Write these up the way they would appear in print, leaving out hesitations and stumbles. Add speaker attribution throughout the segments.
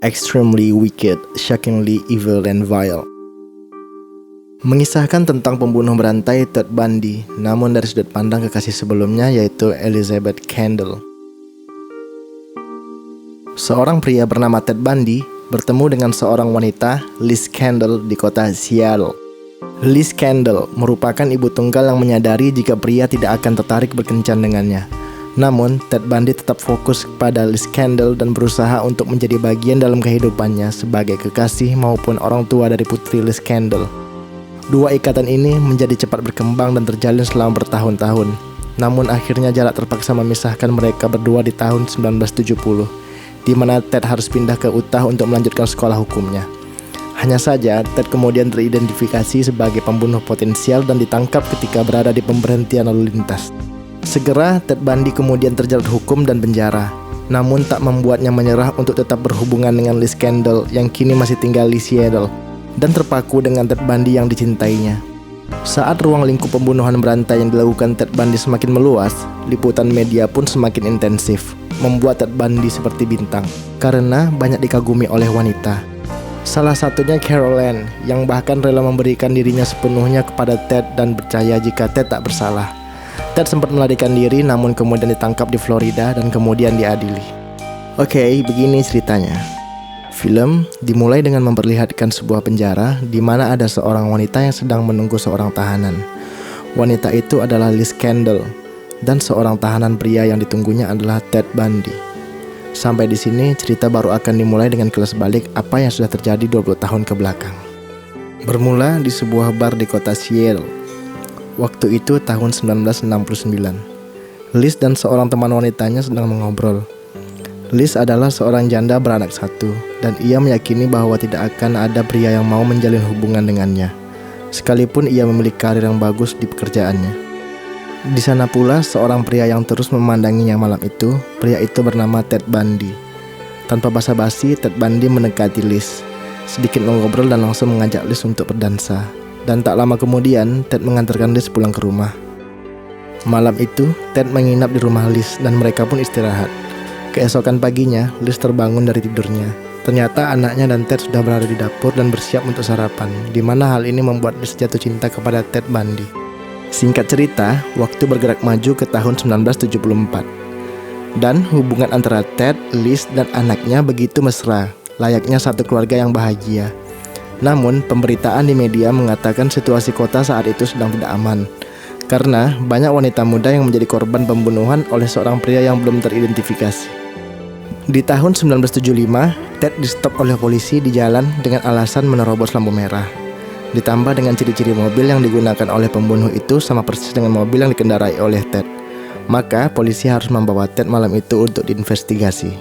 Speaker 1: extremely wicked, shockingly evil and vile. Mengisahkan tentang pembunuh berantai Ted Bundy, namun dari sudut pandang kekasih sebelumnya yaitu Elizabeth Kendall. Seorang pria bernama Ted Bundy bertemu dengan seorang wanita, Liz Kendall, di kota Seattle. Liz Kendall merupakan ibu tunggal yang menyadari jika pria tidak akan tertarik berkencan dengannya. Namun, Ted Bundy tetap fokus kepada Liz Kendall dan berusaha untuk menjadi bagian dalam kehidupannya sebagai kekasih maupun orang tua dari putri Liz Kendall. Dua ikatan ini menjadi cepat berkembang dan terjalin selama bertahun-tahun. Namun akhirnya jarak terpaksa memisahkan mereka berdua di tahun 1970, di mana Ted harus pindah ke Utah untuk melanjutkan sekolah hukumnya. Hanya saja, Ted kemudian teridentifikasi sebagai pembunuh potensial dan ditangkap ketika berada di pemberhentian lalu lintas. Segera, Ted Bundy kemudian terjerat hukum dan penjara, namun tak membuatnya menyerah untuk tetap berhubungan dengan Liz Kendall yang kini masih tinggal di Seattle dan terpaku dengan Ted Bundy yang dicintainya. Saat ruang lingkup pembunuhan berantai yang dilakukan Ted Bundy semakin meluas, liputan media pun semakin intensif, membuat Ted Bundy seperti bintang karena banyak dikagumi oleh wanita. Salah satunya Carol Ann, yang bahkan rela memberikan dirinya sepenuhnya kepada Ted dan percaya jika Ted tak bersalah. Ted sempat melarikan diri namun kemudian ditangkap di Florida dan kemudian diadili. Oke, begini ceritanya. Film dimulai dengan memperlihatkan sebuah penjara di mana ada seorang wanita yang sedang menunggu seorang tahanan. Wanita itu adalah Liz Kendall dan seorang tahanan pria yang ditunggunya adalah Ted Bundy. Sampai di sini cerita baru akan dimulai dengan kilas balik apa yang sudah terjadi 20 tahun ke belakang. Bermula di sebuah bar di kota Seattle. Waktu itu tahun 1969. Liz dan seorang teman wanitanya sedang mengobrol. Liz adalah seorang janda beranak satu, dan ia meyakini bahwa tidak akan ada pria yang mau menjalin hubungan dengannya, sekalipun ia memiliki karir yang bagus di pekerjaannya. Di sana pula seorang pria yang terus memandanginya malam itu. Pria itu bernama Ted Bundy. Tanpa basa-basi, Ted Bundy mendekati Liz, sedikit mengobrol dan langsung mengajak Liz untuk berdansa. Dan tak lama kemudian, Ted mengantarkan Liz pulang ke rumah. Malam itu, Ted menginap di rumah Liz dan mereka pun istirahat. Keesokan paginya, Liz terbangun dari tidurnya. Ternyata anaknya dan Ted sudah berada di dapur dan bersiap untuk sarapan, di mana hal ini membuat Liz jatuh cinta kepada Ted Bundy. Singkat cerita, waktu bergerak maju ke tahun 1974. Dan hubungan antara Ted, Liz, dan anaknya begitu mesra, layaknya satu keluarga yang bahagia. Namun, pemberitaan di media mengatakan situasi kota saat itu sedang tidak aman, karena banyak wanita muda yang menjadi korban pembunuhan oleh seorang pria yang belum teridentifikasi. Di tahun 1975, Ted di-stop oleh polisi di jalan dengan alasan menerobos lampu merah. Ditambah dengan ciri-ciri mobil yang digunakan oleh pembunuh itu sama persis dengan mobil yang dikendarai oleh Ted. Maka polisi harus membawa Ted malam itu untuk diinvestigasi.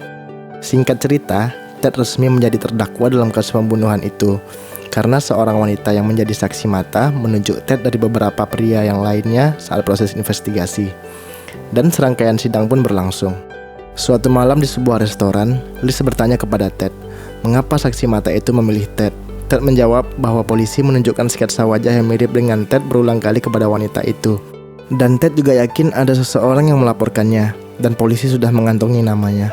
Speaker 1: Singkat cerita, Ted resmi menjadi terdakwa dalam kasus pembunuhan itu, karena seorang wanita yang menjadi saksi mata menunjuk Ted dari beberapa pria yang lainnya saat proses investigasi. Dan serangkaian sidang pun berlangsung. Suatu malam di sebuah restoran, Liz bertanya kepada Ted, mengapa saksi mata itu memilih Ted? Ted menjawab bahwa polisi menunjukkan sketsa wajah yang mirip dengan Ted berulang kali kepada wanita itu. Dan Ted juga yakin ada seseorang yang melaporkannya, dan polisi sudah mengantongi namanya.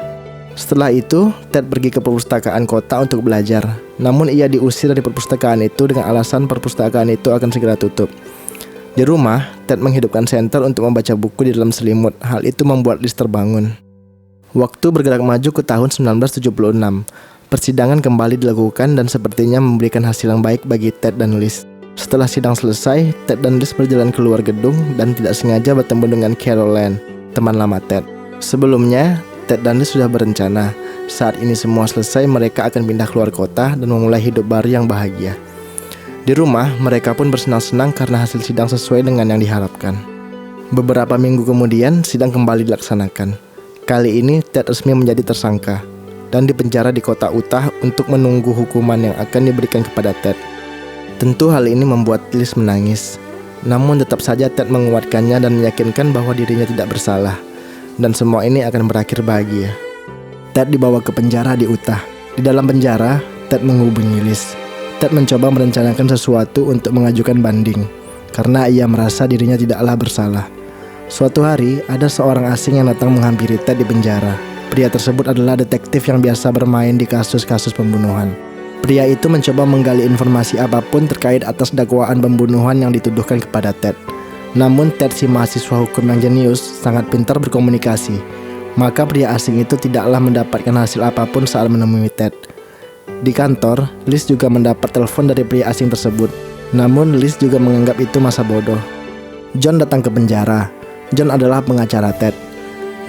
Speaker 1: Setelah itu, Ted pergi ke perpustakaan kota untuk belajar. Namun ia diusir dari perpustakaan itu dengan alasan perpustakaan itu akan segera tutup. Di rumah, Ted menghidupkan senter untuk membaca buku di dalam selimut. Hal itu membuat Liz terbangun. Waktu bergerak maju ke tahun 1976. Persidangan kembali dilakukan dan sepertinya memberikan hasil yang baik bagi Ted dan Liz. Setelah sidang selesai, Ted dan Liz berjalan keluar gedung dan tidak sengaja bertemu dengan Carol Ann, teman lama Ted. Sebelumnya, Ted dan Liz sudah berencana, saat ini semua selesai mereka akan pindah keluar kota dan memulai hidup baru yang bahagia. Di rumah, mereka pun bersenang-senang karena hasil sidang sesuai dengan yang diharapkan. Beberapa minggu kemudian, sidang kembali dilaksanakan. Kali ini, Ted resmi menjadi tersangka dan dipenjara di kota Utah untuk menunggu hukuman yang akan diberikan kepada Ted. Tentu hal ini membuat Liz menangis. Namun tetap saja Ted menguatkannya dan meyakinkan bahwa dirinya tidak bersalah. Dan semua ini akan berakhir bahagia. Ted dibawa ke penjara di Utah. Di dalam penjara, Ted menghubungi Liz. Ted mencoba merencanakan sesuatu untuk mengajukan banding, karena ia merasa dirinya tidaklah bersalah. Suatu hari, ada seorang asing yang datang menghampiri Ted di penjara. Pria tersebut adalah detektif yang biasa bermain di kasus-kasus pembunuhan. Pria itu mencoba menggali informasi apapun terkait atas dakwaan pembunuhan yang dituduhkan kepada Ted. Namun Ted, si mahasiswa hukum yang jenius, sangat pintar berkomunikasi. Maka pria asing itu tidaklah mendapatkan hasil apapun saat menemui Ted. Di kantor, Liz juga mendapat telepon dari pria asing tersebut. Namun Liz juga menganggap itu masa bodoh. John datang ke penjara. John adalah pengacara Ted.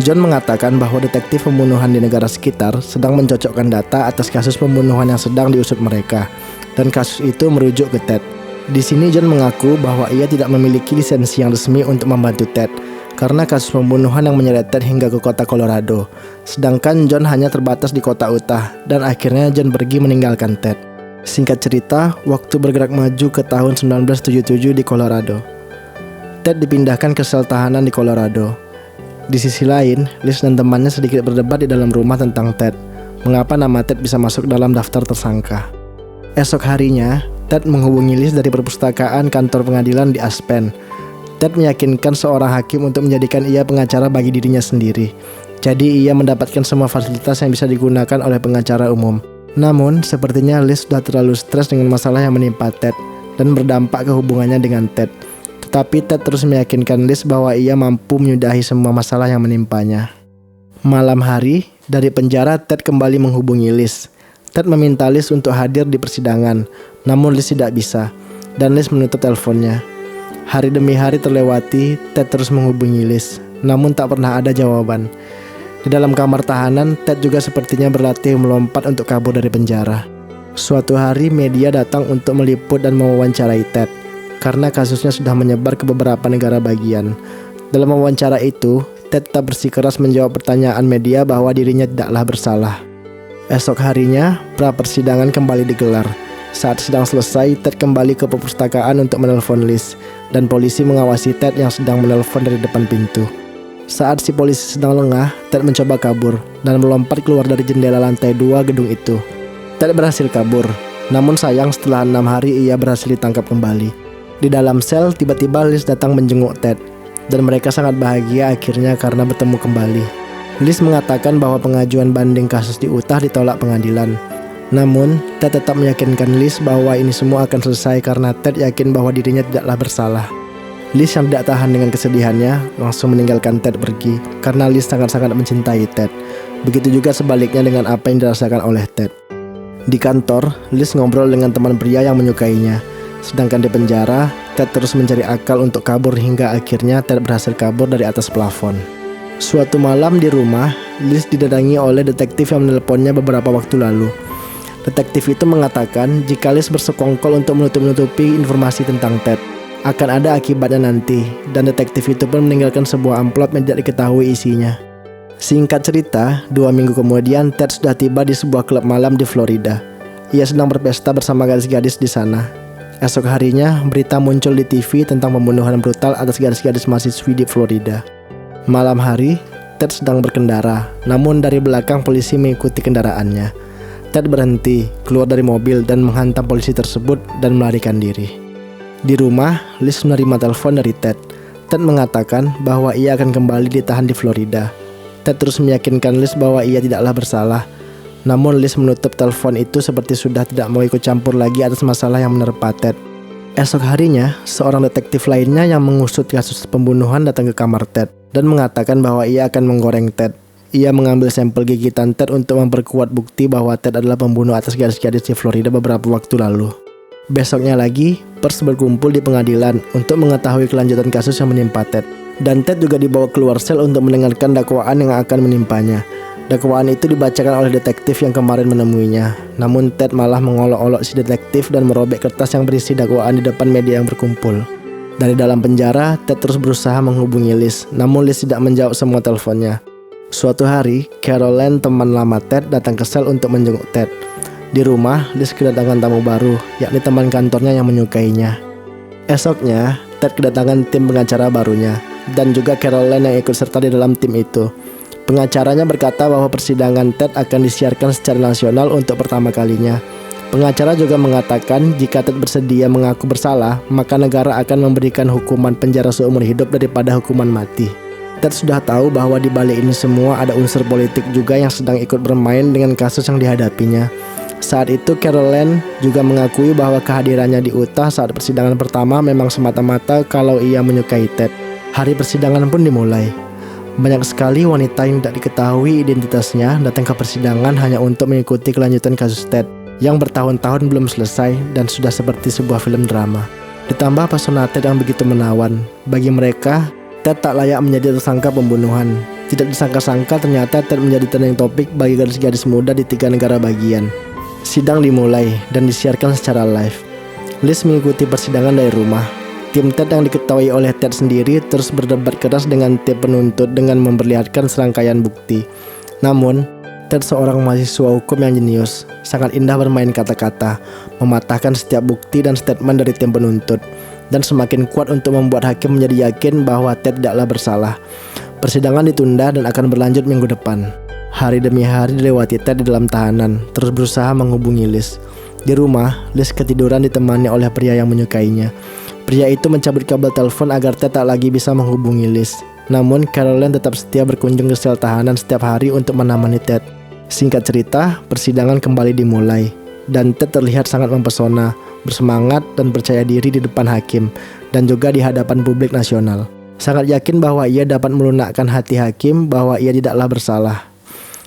Speaker 1: John mengatakan bahwa detektif pembunuhan di negara sekitar sedang mencocokkan data atas kasus pembunuhan yang sedang diusut mereka, dan kasus itu merujuk ke Ted. Di sini John mengaku bahwa ia tidak memiliki lisensi yang resmi untuk membantu Ted karena kasus pembunuhan yang menyeret Ted hingga ke kota Colorado. Sedangkan John hanya terbatas di kota Utah, dan akhirnya John pergi meninggalkan Ted. Singkat cerita, waktu bergerak maju ke tahun 1977 di Colorado. Ted dipindahkan ke sel tahanan di Colorado. Di sisi lain, Liz dan temannya sedikit berdebat di dalam rumah tentang Ted. Mengapa nama Ted bisa masuk dalam daftar tersangka? Esok harinya, Ted menghubungi Liz dari perpustakaan kantor pengadilan di Aspen. Ted meyakinkan seorang hakim untuk menjadikan ia pengacara bagi dirinya sendiri. Jadi ia mendapatkan semua fasilitas yang bisa digunakan oleh pengacara umum. Namun, sepertinya Liz sudah terlalu stres dengan masalah yang menimpa Ted dan berdampak ke hubungannya dengan Ted. Tetapi Ted terus meyakinkan Liz bahwa ia mampu menyudahi semua masalah yang menimpanya. Malam hari, dari penjara Ted kembali menghubungi Liz. Ted meminta Liz untuk hadir di persidangan, namun Liz tidak bisa, dan Liz menutup teleponnya. Hari demi hari terlewati, Ted terus menghubungi Liz, namun tak pernah ada jawaban. Di dalam kamar tahanan, Ted juga sepertinya berlatih melompat untuk kabur dari penjara. Suatu hari, media datang untuk meliput dan mewawancarai Ted, karena kasusnya sudah menyebar ke beberapa negara bagian. Dalam wawancara itu, Ted tetap bersikeras menjawab pertanyaan media bahwa dirinya tidaklah bersalah. Esok harinya, pra persidangan kembali digelar. Saat sidang selesai, Ted kembali ke perpustakaan untuk menelpon Liz, dan polisi mengawasi Ted yang sedang menelpon dari depan pintu. Saat si polisi sedang lengah, Ted mencoba kabur dan melompat keluar dari jendela lantai 2 gedung itu. Ted berhasil kabur, namun sayang setelah 6 hari ia berhasil ditangkap kembali. Di dalam sel, tiba-tiba Liz datang menjenguk Ted, dan mereka sangat bahagia akhirnya karena bertemu kembali. Liz mengatakan bahwa pengajuan banding kasus di Utah ditolak pengadilan. Namun, Ted tetap meyakinkan Liz bahwa ini semua akan selesai karena Ted yakin bahwa dirinya tidaklah bersalah. Liz yang tidak tahan dengan kesedihannya langsung meninggalkan Ted pergi karena Liz sangat-sangat mencintai Ted. Begitu juga sebaliknya dengan apa yang dirasakan oleh Ted. Di kantor, Liz ngobrol dengan teman pria yang menyukainya. Sedangkan di penjara, Ted terus mencari akal untuk kabur hingga akhirnya Ted berhasil kabur dari atas plafon. Suatu malam di rumah, Liz didatangi oleh detektif yang menelponnya beberapa waktu lalu. Detektif itu mengatakan jika Liz bersekongkol untuk menutup-nutupi informasi tentang Ted, akan ada akibatnya nanti, dan detektif itu pun meninggalkan sebuah amplop yang tidak diketahui isinya. Singkat cerita, 2 minggu kemudian Ted sudah tiba di sebuah klub malam di Florida. Ia sedang berpesta bersama gadis-gadis di sana. Esok harinya, berita muncul di TV tentang pembunuhan brutal atas gadis-gadis mahasiswi di Florida. Malam hari, Ted sedang berkendara, namun dari belakang polisi mengikuti kendaraannya. Ted berhenti, keluar dari mobil dan menghantam polisi tersebut dan melarikan diri. Di rumah, Liz menerima telepon dari Ted. Ted mengatakan bahwa ia akan kembali ditahan di Florida. Ted terus meyakinkan Liz bahwa ia tidaklah bersalah. Namun Liz menutup telepon itu seperti sudah tidak mau ikut campur lagi atas masalah yang menerpa Ted. Esok harinya, seorang detektif lainnya yang mengusut kasus pembunuhan datang ke kamar Ted dan mengatakan bahwa ia akan menggoreng Ted. Ia mengambil sampel gigitan Ted untuk memperkuat bukti bahwa Ted adalah pembunuh atas gadis-gadis di Florida beberapa waktu lalu. Besoknya lagi, pers berkumpul di pengadilan untuk mengetahui kelanjutan kasus yang menimpa Ted. Dan Ted juga dibawa keluar sel untuk mendengarkan dakwaan yang akan menimpanya. Dakwaan itu dibacakan oleh detektif yang kemarin menemuinya. Namun Ted malah mengolok-olok si detektif dan merobek kertas yang berisi dakwaan di depan media yang berkumpul. Dari dalam penjara, Ted terus berusaha menghubungi Liz, namun Liz tidak menjawab semua teleponnya. Suatu hari, Caroline, teman lama Ted, datang ke sel untuk menjenguk Ted. Di rumah, Liz kedatangan tamu baru, yakni teman kantornya yang menyukainya. Esoknya, Ted kedatangan tim pengacara barunya, dan juga Caroline yang ikut serta di dalam tim itu. Pengacaranya berkata bahwa persidangan Ted akan disiarkan secara nasional untuk pertama kalinya. Pengacara juga mengatakan jika Ted bersedia mengaku bersalah, maka negara akan memberikan hukuman penjara seumur hidup daripada hukuman mati. Ted sudah tahu bahwa di balik ini semua ada unsur politik juga yang sedang ikut bermain dengan kasus yang dihadapinya. Saat itu Caroline juga mengakui bahwa kehadirannya di Utah saat persidangan pertama memang semata-mata kalau ia menyukai Ted. Hari persidangan pun dimulai. Banyak sekali wanita yang tidak diketahui identitasnya datang ke persidangan hanya untuk mengikuti kelanjutan kasus Ted yang bertahun-tahun belum selesai dan sudah seperti sebuah film drama. Ditambah pesona Ted yang begitu menawan. Bagi mereka, Ted tak layak menjadi tersangka pembunuhan. Tidak disangka-sangka ternyata Ted menjadi trending topik bagi gadis-gadis muda di 3 negara bagian. Sidang dimulai dan disiarkan secara live. Liz mengikuti persidangan dari rumah. Tim Ted yang diketahui oleh Ted sendiri terus berdebat keras dengan tim penuntut dengan memperlihatkan serangkaian bukti. Namun, Ted seorang mahasiswa hukum yang jenius, sangat indah bermain kata-kata, mematahkan setiap bukti dan statement dari tim penuntut, dan semakin kuat untuk membuat hakim menjadi yakin bahwa Ted tidaklah bersalah. Persidangan ditunda dan akan berlanjut minggu depan. Hari demi hari dilewati Ted di dalam tahanan, terus berusaha menghubungi Liz. Di rumah, Liz ketiduran ditemani oleh pria yang menyukainya. Pria itu mencabut kabel telepon agar Ted tak lagi bisa menghubungi Liz. Namun, Caroline tetap setia berkunjung ke sel tahanan setiap hari untuk menemani Ted. Singkat cerita, persidangan kembali dimulai, dan Ted terlihat sangat mempesona, bersemangat dan percaya diri di depan hakim, dan juga di hadapan publik nasional. Sangat yakin bahwa ia dapat melunakkan hati hakim bahwa ia tidaklah bersalah.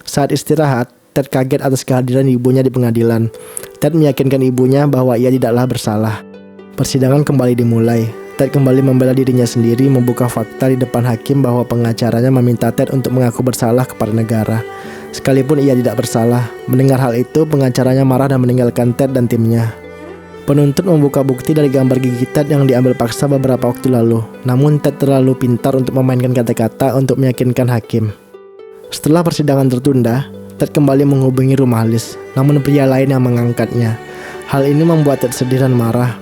Speaker 1: Saat istirahat, Ted kaget atas kehadiran ibunya di pengadilan. Ted meyakinkan ibunya bahwa ia tidaklah bersalah. Persidangan kembali dimulai. Ted kembali membela dirinya sendiri, membuka fakta di depan hakim bahwa pengacaranya meminta Ted untuk mengaku bersalah kepada negara. Sekalipun ia tidak bersalah. Mendengar hal itu, pengacaranya marah dan meninggalkan Ted dan timnya. Penuntut membuka bukti dari gambar gigi Ted yang diambil paksa beberapa waktu lalu. Namun Ted terlalu pintar untuk memainkan kata-kata untuk meyakinkan hakim. Setelah persidangan tertunda, Ted kembali menghubungi rumah Liz, namun pria lain yang mengangkatnya. Hal ini membuat Ted sedih dan marah.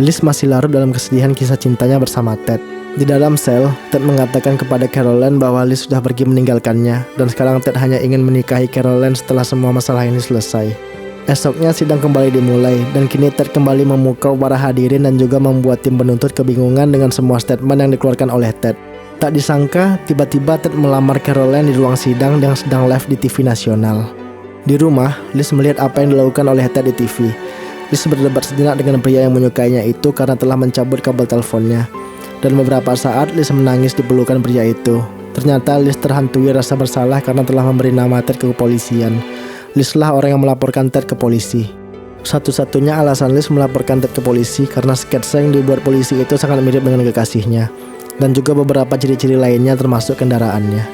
Speaker 1: Liz masih larut dalam kesedihan kisah cintanya bersama Ted. Di dalam sel, Ted mengatakan kepada Caroline bahwa Liz sudah pergi meninggalkannya, dan sekarang Ted hanya ingin menikahi Caroline setelah semua masalah ini selesai. Esoknya sidang kembali dimulai, dan kini Ted kembali memukau para hadirin dan juga membuat tim penuntut kebingungan dengan semua statement yang dikeluarkan oleh Ted. Tak disangka, tiba-tiba Ted melamar Caroline di ruang sidang yang sedang live di TV nasional. Di rumah, Liz melihat apa yang dilakukan oleh Ted di TV. Liz berdebat sejenak dengan pria yang menyukainya itu karena telah mencabut kabel teleponnya. Dan beberapa saat Liz menangis di pelukan pria itu. Ternyata Liz terhantui rasa bersalah karena telah memberi nama Ted ke kepolisian. Liz lah orang yang melaporkan Ted ke polisi. Satu-satunya alasan Liz melaporkan Ted ke polisi karena sketsa yang dibuat polisi itu sangat mirip dengan kekasihnya. Dan juga beberapa ciri-ciri lainnya termasuk kendaraannya.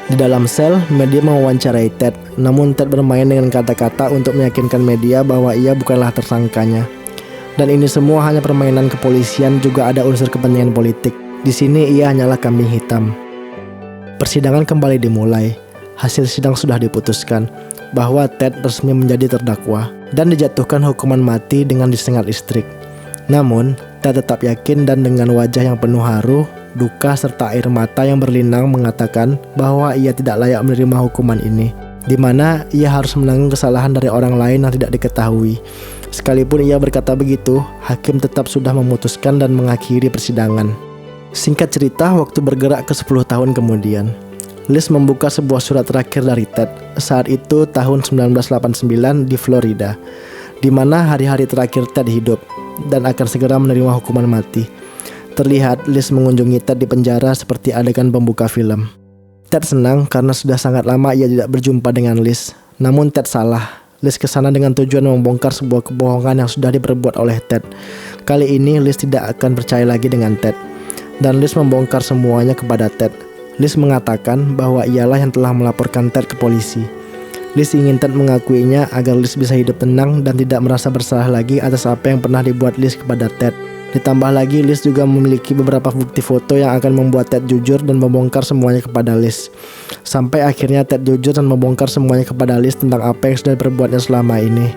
Speaker 1: Di dalam sel, media mewawancarai Ted. Namun Ted bermain dengan kata-kata untuk meyakinkan media bahwa ia bukanlah tersangkanya. Dan ini semua hanya permainan kepolisian, juga ada unsur kepentingan politik. Di sini ia hanyalah kambing hitam. Persidangan kembali dimulai. Hasil sidang sudah diputuskan bahwa Ted resmi menjadi terdakwa dan dijatuhkan hukuman mati dengan disengat listrik. Namun, Ted tetap yakin dan dengan wajah yang penuh haru, duka serta air mata yang berlinang mengatakan bahwa ia tidak layak menerima hukuman ini, di mana ia harus menanggung kesalahan dari orang lain yang tidak diketahui. Sekalipun ia berkata begitu, hakim tetap sudah memutuskan dan mengakhiri persidangan. Singkat cerita, waktu bergerak ke 10 tahun kemudian. Liz membuka sebuah surat terakhir dari Ted, saat itu tahun 1989 di Florida, di mana hari-hari terakhir Ted hidup dan akan segera menerima hukuman mati. Terlihat Liz mengunjungi Ted di penjara seperti adegan pembuka film. Ted senang karena sudah sangat lama ia tidak berjumpa dengan Liz. Namun Ted salah. Liz kesana dengan tujuan membongkar sebuah kebohongan yang sudah diperbuat oleh Ted. Kali ini Liz tidak akan percaya lagi dengan Ted, dan Liz membongkar semuanya kepada Ted. Liz mengatakan bahwa ialah yang telah melaporkan Ted ke polisi. Liz ingin Ted mengakuinya agar Liz bisa hidup tenang dan tidak merasa bersalah lagi atas apa yang pernah dibuat Liz kepada Ted. Ditambah lagi, Liz juga memiliki beberapa bukti foto yang akan membuat Ted jujur dan membongkar semuanya kepada Liz. Sampai akhirnya Ted jujur dan membongkar semuanya kepada Liz tentang apa yang sudah diperbuatnya selama ini.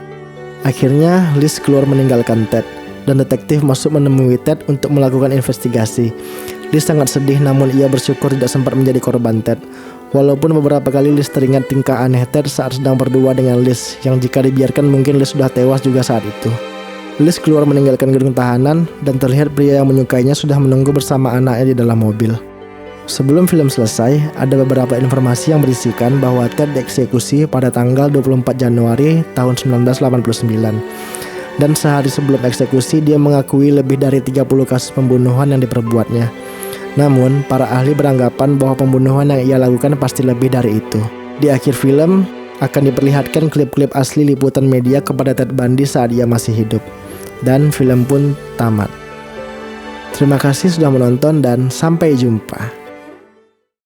Speaker 1: Akhirnya, Liz keluar meninggalkan Ted, dan detektif masuk menemui Ted untuk melakukan investigasi. Liz sangat sedih, namun ia bersyukur tidak sempat menjadi korban Ted. Walaupun beberapa kali Liz teringat tingkah aneh Ted saat sedang berdua dengan Liz, yang jika dibiarkan mungkin Liz sudah tewas juga saat itu. Liz keluar meninggalkan gedung tahanan dan terlihat pria yang menyukainya sudah menunggu bersama anaknya di dalam mobil. Sebelum film selesai, ada beberapa informasi yang berisikan bahwa Ted dieksekusi pada tanggal 24 Januari tahun 1989. Dan sehari sebelum eksekusi, dia mengakui lebih dari 30 kasus pembunuhan yang diperbuatnya. Namun, para ahli beranggapan bahwa pembunuhan yang ia lakukan pasti lebih dari itu. Di akhir film, akan diperlihatkan klip-klip asli liputan media kepada Ted Bundy saat ia masih hidup. Dan film pun tamat. Terima kasih sudah menonton dan sampai jumpa.